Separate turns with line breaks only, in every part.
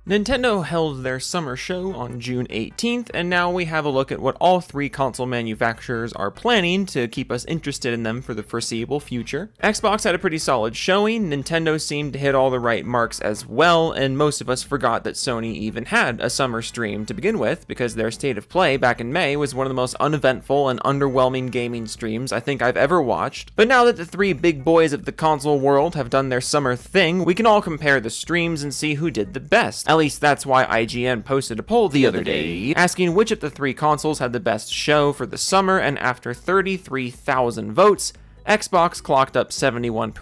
Nintendo held their summer show on June 18th, and now we have a look at what all three console manufacturers are planning to keep us interested in them for the foreseeable future. Xbox had a pretty solid showing, Nintendo seemed to hit all the right marks as well, and most of us forgot that Sony even had a summer stream to begin with, because their State of Play back in May was one of the most uneventful and underwhelming gaming streams I think I've ever watched. But now that the three big boys of the console world have done their summer thing, we can all compare the streams and see who did the best. At least that's why IGN posted a poll the other day, asking which of the three consoles had the best show for the summer, and after 33,000 votes, Xbox clocked up 71%,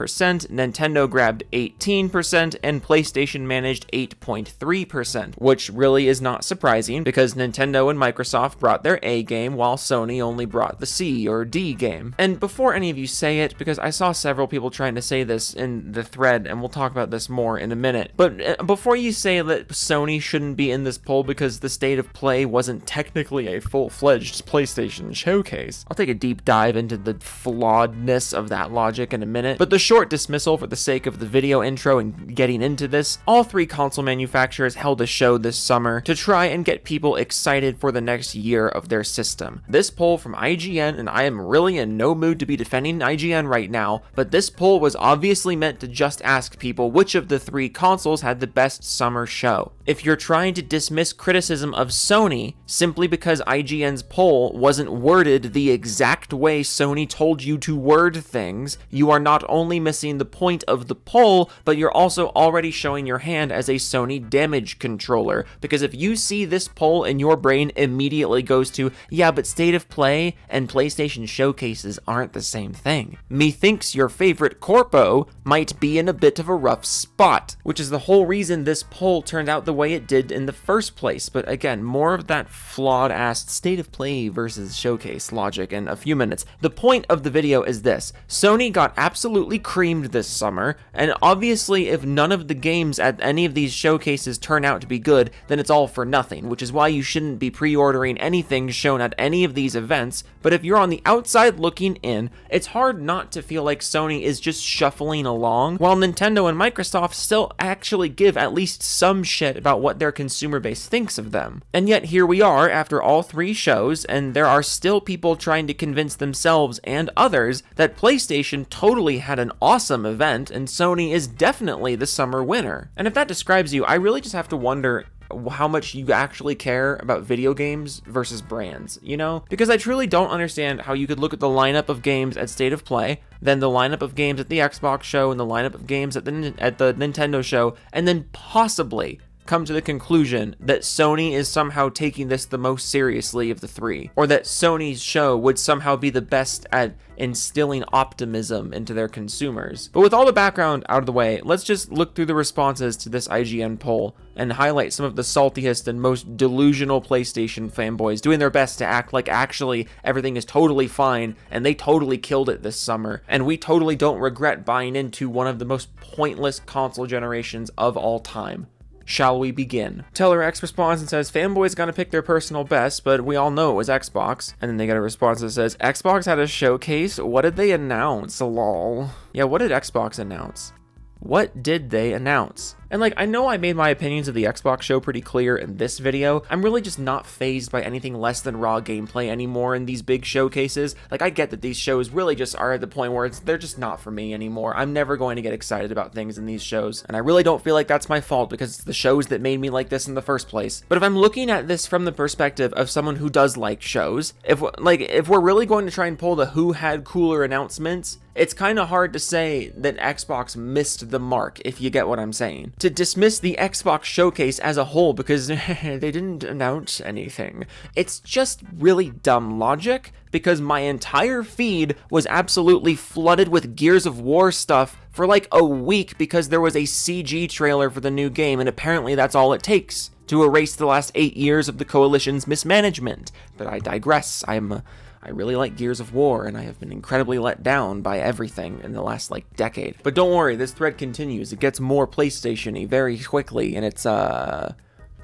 Nintendo grabbed 18%, and PlayStation managed 8.3%, which really is not surprising because Nintendo and Microsoft brought their A game while Sony only brought the C or D game. And before any of you say it, because I saw several people trying to say this in the thread, and we'll talk about this more in a minute, but before you say that Sony shouldn't be in this poll because the State of Play wasn't technically a full-fledged PlayStation showcase, I'll take a deep dive into the flawedness of that logic in a minute, but the short dismissal for the sake of the video intro and getting into this, all three console manufacturers held a show this summer to try and get people excited for the next year of their system. This poll from IGN, and I am really in no mood to be defending IGN right now, but this poll was obviously meant to just ask people which of the three consoles had the best summer show. If you're trying to dismiss criticism of Sony simply because IGN's poll wasn't worded the exact way Sony told you to word things, you are not only missing the point of the poll, but you're also already showing your hand as a Sony damage controller. Because if you see this poll and your brain immediately goes to, yeah, but State of Play and PlayStation showcases aren't the same thing, methinks your favorite corpo might be in a bit of a rough spot, which is the whole reason this poll turned out the way it did in the first place. But again, more of that flawed-ass State of Play versus showcase logic in a few minutes. The point of the video is this: Sony got absolutely creamed this summer, and obviously if none of the games at any of these showcases turn out to be good, then it's all for nothing, which is why you shouldn't be pre-ordering anything shown at any of these events. But if you're on the outside looking in, it's hard not to feel like Sony is just shuffling along, while Nintendo and Microsoft still actually give at least some shit about what their consumer base thinks of them. And yet here we are after all three shows, and there are still people trying to convince themselves and others that PlayStation totally had an awesome event and Sony is definitely the summer winner. And if that describes you, I really just have to wonder how much you actually care about video games versus brands, you know? Because I truly don't understand how you could look at the lineup of games at State of Play, then the lineup of games at the Xbox show, and the lineup of games at the Nintendo show, and then possibly come to the conclusion that Sony is somehow taking this the most seriously of the three, or that Sony's show would somehow be the best at instilling optimism into their consumers. But with all the background out of the way, let's just look through the responses to this IGN poll and highlight some of the saltiest and most delusional PlayStation fanboys doing their best to act like actually everything is totally fine and they totally killed it this summer, and we totally don't regret buying into one of the most pointless console generations of all time. Shall we begin? Teller X responds and says, fanboys gonna pick their personal best, but we all know it was Xbox. And then they get a response that says, Xbox had a showcase? What did they announce? Lol. Yeah, what did Xbox announce? What did they announce? And like, I know I made my opinions of the Xbox show pretty clear in this video. I'm really just not fazed by anything less than raw gameplay anymore in these big showcases. Like, I get that these shows really just are at the point where they're just not for me anymore. I'm never going to get excited about things in these shows, and I really don't feel like that's my fault because it's the shows that made me like this in the first place. But if I'm looking at this from the perspective of someone who does like shows, if we're really going to try and pull the who had cooler announcements, it's kind of hard to say that Xbox missed the mark, if you get what I'm saying. To dismiss the Xbox showcase as a whole because they didn't announce anything, it's just really dumb logic, because my entire feed was absolutely flooded with Gears of War stuff for like a week because there was a CG trailer for the new game, and apparently that's all it takes to erase the last 8 years of the Coalition's mismanagement. But I digress. I really like Gears of War, and I have been incredibly let down by everything in the last, decade. But don't worry, this thread continues. It gets more PlayStation-y very quickly, and it's,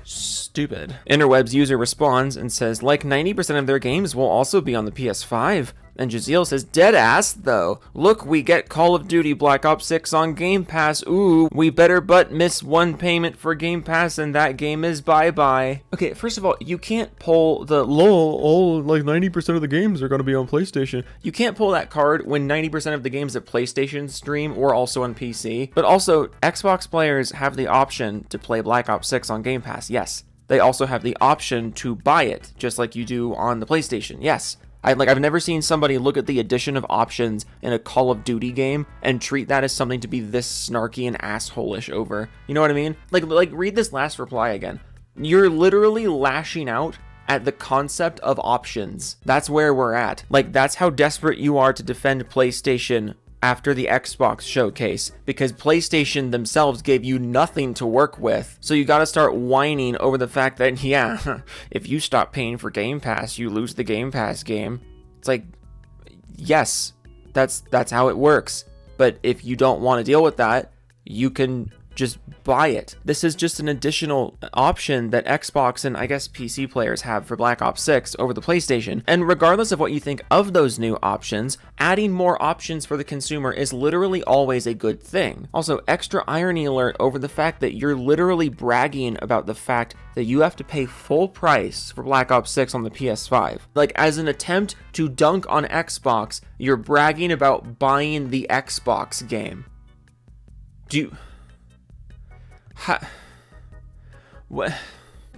stupid. Interwebs user responds and says, like 90% of their games will also be on the PS5. And Jaziel says, dead ass though. Look, we get Call of Duty Black Ops 6 on Game Pass. Ooh, we better but miss one payment for Game Pass and that game is bye-bye. Okay, first of all, you can't pull the like 90% of the games are going to be on PlayStation. You can't pull that card when 90% of the games that PlayStation stream were also on PC. But also, Xbox players have the option to play Black Ops 6 on Game Pass, yes. They also have the option to buy it, just like you do on the PlayStation, yes. I've never seen somebody look at the addition of options in a Call of Duty game and treat that as something to be this snarky and asshole-ish over. You know what I mean? Like read this last reply again. You're literally lashing out at the concept of options. That's where we're at. Like, that's how desperate you are to defend PlayStation after the Xbox showcase, because PlayStation themselves gave you nothing to work with. So you gotta start whining over the fact that, yeah, if you stop paying for Game Pass, you lose the Game Pass game. It's like, yes, that's how it works. But if you don't want to deal with that, you can just buy it. This is just an additional option that Xbox and I guess PC players have for Black Ops 6 over the PlayStation. And regardless of what you think of those new options, adding more options for the consumer is literally always a good thing. Also, extra irony alert over the fact that you're literally bragging about the fact that you have to pay full price for Black Ops 6 on the PS5. Like, as an attempt to dunk on Xbox, you're bragging about buying the Xbox game. What?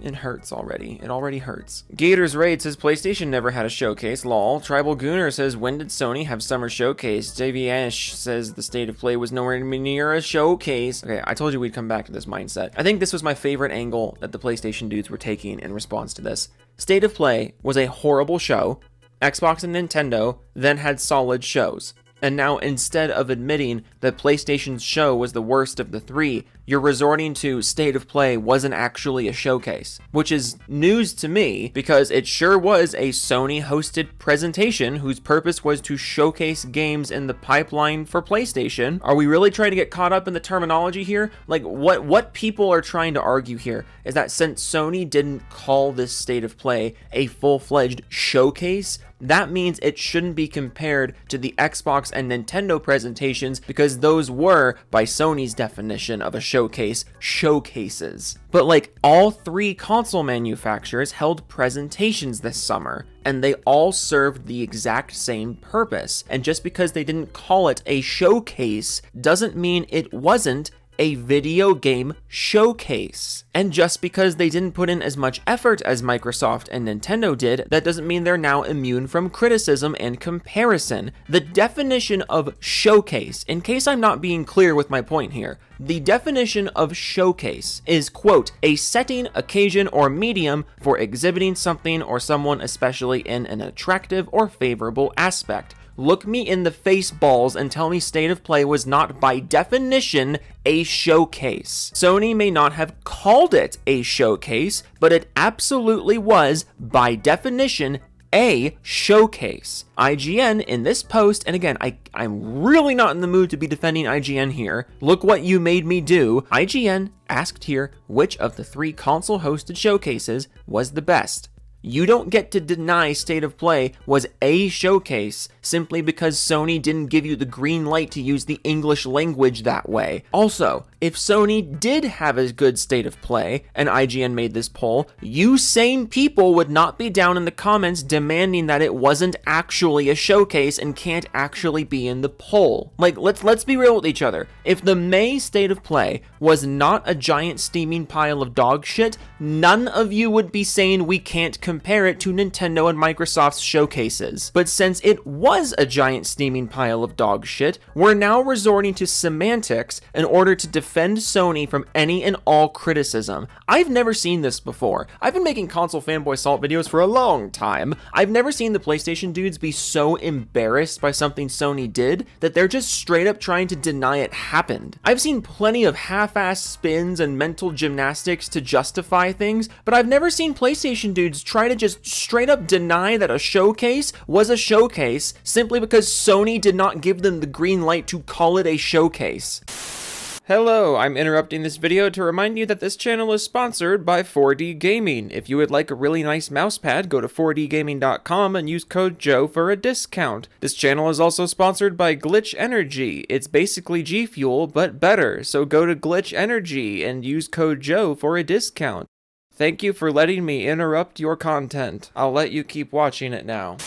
It hurts already. It already hurts. Gators Raid says PlayStation never had a showcase. Lol. Tribal Gooner says, when did Sony have summer showcase? JV Ash says the state of play was nowhere near a showcase. Okay, I told you we'd come back to this mindset. I think this was my favorite angle that the PlayStation dudes were taking in response to this. State of play was a horrible show. Xbox and Nintendo then had solid shows. And now, instead of admitting that PlayStation's show was the worst of the three, you're resorting to state of play wasn't actually a showcase. Which is news to me, because it sure was a Sony-hosted presentation whose purpose was to showcase games in the pipeline for PlayStation. Are we really trying to get caught up in the terminology here? Like, what people are trying to argue here is that since Sony didn't call this state of play a full-fledged showcase, that means it shouldn't be compared to the Xbox and Nintendo presentations, because those were, by Sony's definition of a showcase, showcases. But like, all three console manufacturers held presentations this summer, and they all served the exact same purpose. And just because they didn't call it a showcase doesn't mean it wasn't a video game showcase. And just because they didn't put in as much effort as Microsoft and Nintendo did, that doesn't mean they're now immune from criticism and comparison. The definition of showcase, in case I'm not being clear with my point here, the definition of showcase is, quote, a setting, occasion, or medium for exhibiting something or someone, especially in an attractive or favorable aspect. Look me in the face, balls, and tell me state of play was not by definition a showcase. Sony may not have called it a showcase, but it absolutely was, by definition, a showcase. IGN in this post, and again, I'm really not in the mood to be defending IGN here. Look what you made me do. IGN asked here which of the three console-hosted showcases was the best. You don't get to deny State of Play was a showcase simply because Sony didn't give you the green light to use the English language that way. Also, if Sony did have a good State of Play, and IGN made this poll, you same people would not be down in the comments demanding that it wasn't actually a showcase and can't actually be in the poll. Like, let's be real with each other. If the May State of Play was not a giant steaming pile of dog shit, none of you would be saying we can't compare it to Nintendo and Microsoft's showcases. But since it was a giant steaming pile of dog shit, we're now resorting to semantics in order to defend Sony from any and all criticism. I've never seen this before. I've been making console fanboy salt videos for a long time. I've never seen the PlayStation dudes be so embarrassed by something Sony did that they're just straight up trying to deny it happened. I've seen plenty of half-ass spins and mental gymnastics to justify things, but I've never seen PlayStation dudes try to just straight up deny that a showcase was a showcase simply because Sony did not give them the green light to call it a showcase. Hello, I'm interrupting this video to remind you that this channel is sponsored by 4D Gaming. If you would like a really nice mousepad, go to 4dgaming.com and use code Joe for a discount. This channel is also sponsored by Glitch Energy. It's basically G Fuel, but better, so go to Glitch Energy and use code Joe for a discount. Thank you for letting me interrupt your content. I'll let you keep watching it now.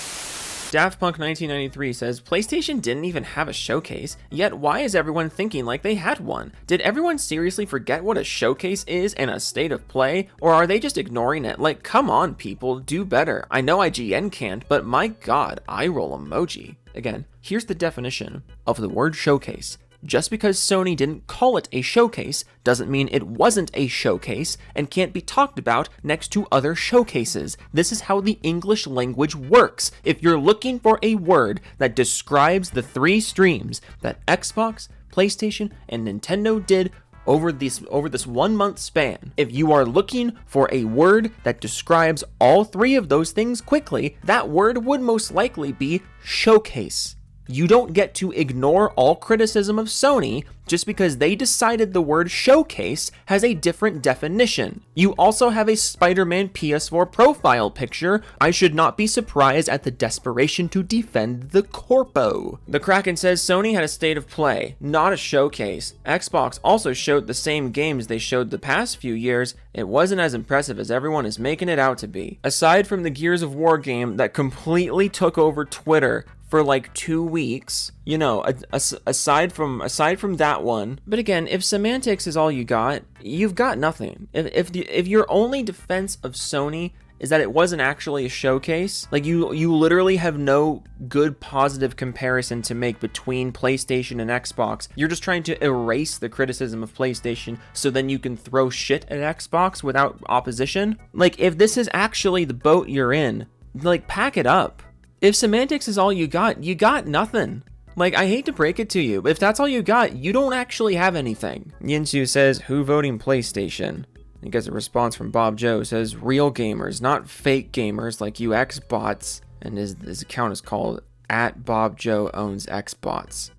Daft Punk 1993 says, PlayStation didn't even have a showcase, yet why is everyone thinking like they had one? Did everyone seriously forget what a showcase is and a state of play, or are they just ignoring it? Like, come on people, do better. I know IGN can't, but my god, eye roll emoji. Again, here's the definition of the word showcase. Just because Sony didn't call it a showcase doesn't mean it wasn't a showcase and can't be talked about next to other showcases. This is how the English language works. If you're looking for a word that describes the three streams that Xbox, PlayStation, and Nintendo did over this 1 month span, if you are looking for a word that describes all three of those things quickly, that word would most likely be showcase. You don't get to ignore all criticism of Sony just because they decided the word showcase has a different definition. You also have a Spider-Man PS4 profile picture. I should not be surprised at the desperation to defend the corpo. The Kraken says Sony had a state of play, not a showcase. Xbox also showed the same games they showed the past few years. It wasn't as impressive as everyone is making it out to be. Aside from the Gears of War game that completely took over Twitter for like 2 weeks, you know, aside from that one. But again, if semantics is all you got, you've got nothing. If your only defense of Sony is that it wasn't actually a showcase, like you literally have no good positive comparison to make between PlayStation and Xbox. You're just trying to erase the criticism of PlayStation so then you can throw shit at Xbox without opposition. Like, if this is actually the boat you're in, like, pack it up. If semantics is all you got nothing. Like, I hate to break it to you, but if that's all you got, you don't actually have anything. Yinsu says, who voting PlayStation? He gets a response from Bob Joe, says, real gamers, not fake gamers like you Xbots. And his account is called @BobJoeOwnsXbots.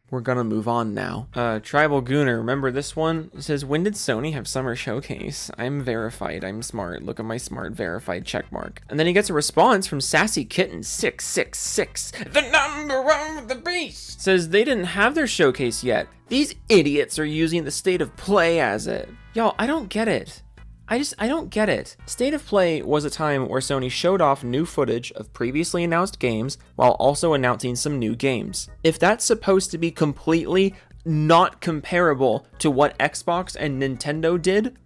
We're gonna move on now. Tribal Gooner, remember this one? It says, when did Sony have summer showcase? I'm verified, I'm smart. Look at my smart verified checkmark. And then he gets a response from Sassy Kitten 666. The number of the beast! Says they didn't have their showcase yet. These idiots are using the state of play as it. Y'all, I don't get it. I don't get it. State of Play was a time where Sony showed off new footage of previously announced games while also announcing some new games. If that's supposed to be completely not comparable to what Xbox and Nintendo did,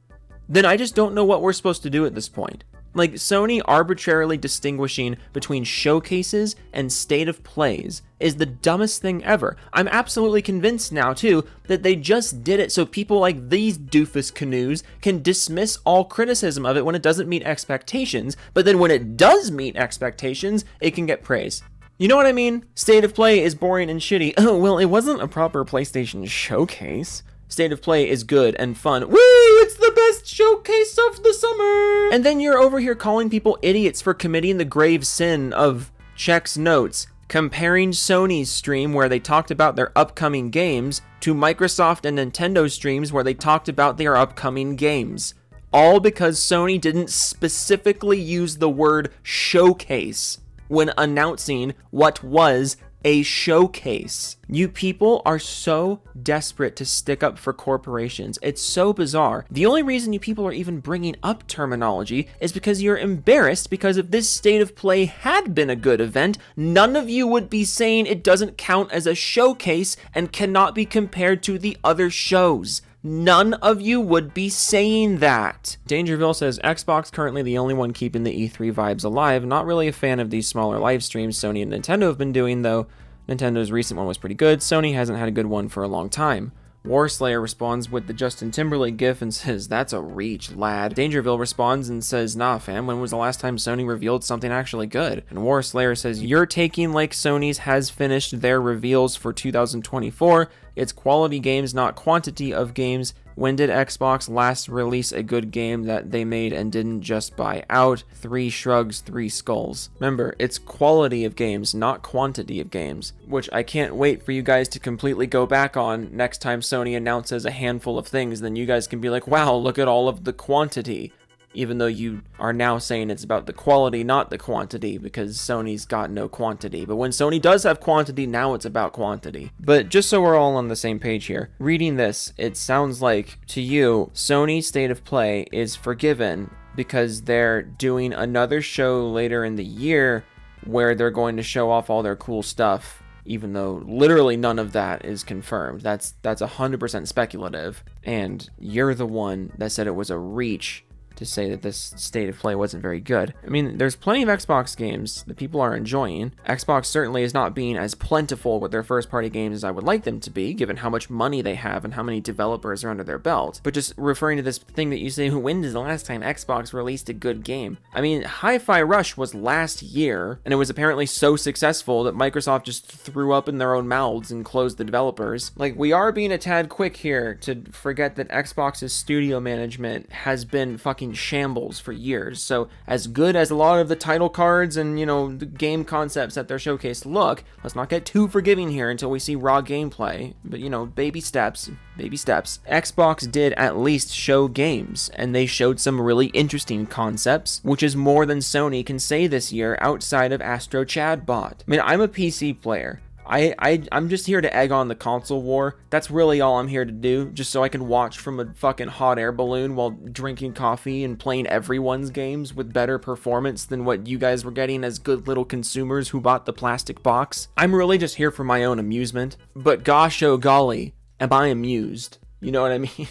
then I just don't know what we're supposed to do at this point. Like, Sony arbitrarily distinguishing between showcases and state of plays is the dumbest thing ever. I'm absolutely convinced now, too, that they just did it so people like these doofus canoes can dismiss all criticism of it when it doesn't meet expectations, but then when it does meet expectations, it can get praise. You know what I mean? State of play is boring and shitty. Oh, well, it wasn't a proper PlayStation showcase. State of play is good and fun. Woo! It's the best showcase of the summer! And then you're over here calling people idiots for committing the grave sin of Check's notes, comparing Sony's stream where they talked about their upcoming games to Microsoft and Nintendo streams where they talked about their upcoming games. All because Sony didn't specifically use the word showcase when announcing what was a showcase. You people are so desperate to stick up for corporations. It's so bizarre. The only reason you people are even bringing up terminology is because you're embarrassed, because if this state of play had been a good event, none of you would be saying it doesn't count as a showcase and cannot be compared to the other shows. None of you would be saying that. Dangerville says, Xbox currently the only one keeping the E3 vibes alive. Not really a fan of these smaller live streams Sony and Nintendo have been doing, though. Nintendo's recent one was pretty good. Sony hasn't had a good one for a long time. Warslayer responds with the Justin Timberlake gif and says, that's a reach, lad. Dangerville responds and says, nah fam, when was the last time Sony revealed something actually good? And Warslayer says, you're taking like Sony's has finished their reveals for 2024. It's quality games, not quantity of games. When did Xbox last release a good game that they made and didn't just buy out? 3 shrugs, 3 skulls. Remember, it's quality of games, not quantity of games, which I can't wait for you guys to completely go back on next time Sony announces a handful of things. Then you guys can be like, wow, look at all of the quantity. Even though you are now saying it's about the quality, not the quantity, because Sony's got no quantity. But when Sony does have quantity, now it's about quantity. But just so we're all on the same page here, reading this, it sounds like, to you, Sony's State of Play is forgiven because they're doing another show later in the year where they're going to show off all their cool stuff, even though literally none of that is confirmed. That's 100% speculative, and you're the one that said it was a reach to say that this State of Play wasn't very good. I mean, there's plenty of Xbox games that people are enjoying. Xbox certainly is not being as plentiful with their first-party games as I would like them to be, given how much money they have and how many developers are under their belt. But just referring to this thing that you say, when is the last time Xbox released a good game? I mean, Hi-Fi Rush was last year, and it was apparently so successful that Microsoft just threw up in their own mouths and closed the developers. Like, we are being a tad quick here to forget that Xbox's studio management has been fucking shambles for years. So as good as a lot of the title cards and, you know, the game concepts at their showcase look, let's not get too forgiving here until we see raw gameplay. But, you know, baby steps. Xbox did at least show games, and they showed some really interesting concepts, which is more than Sony can say this year outside of Astro Chadbot. I mean, I'm a PC player. I'm just here to egg on the console war. That's really all I'm here to do, just so I can watch from a fucking hot air balloon while drinking coffee and playing everyone's games with better performance than what you guys were getting as good little consumers who bought the plastic box. I'm really just here for my own amusement, but gosh oh golly, am I amused. You know what I mean?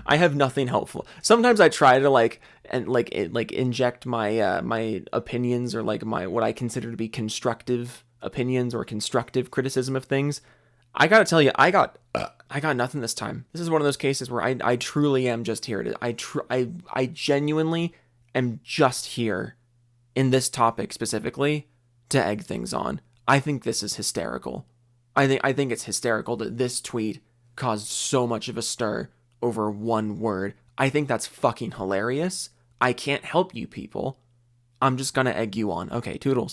I have nothing helpful. Sometimes I try to inject my my opinions or like my what I consider to be constructive opinions or constructive criticism of things. I gotta tell you, I got nothing this time. This is one of those cases where I truly am just here to I genuinely am just here in this topic specifically to egg things on. I think this is hysterical. I think it's hysterical that this tweet caused so much of a stir over one word. I think that's fucking hilarious. I can't help you people. I'm just gonna egg you on. Okay, toodles.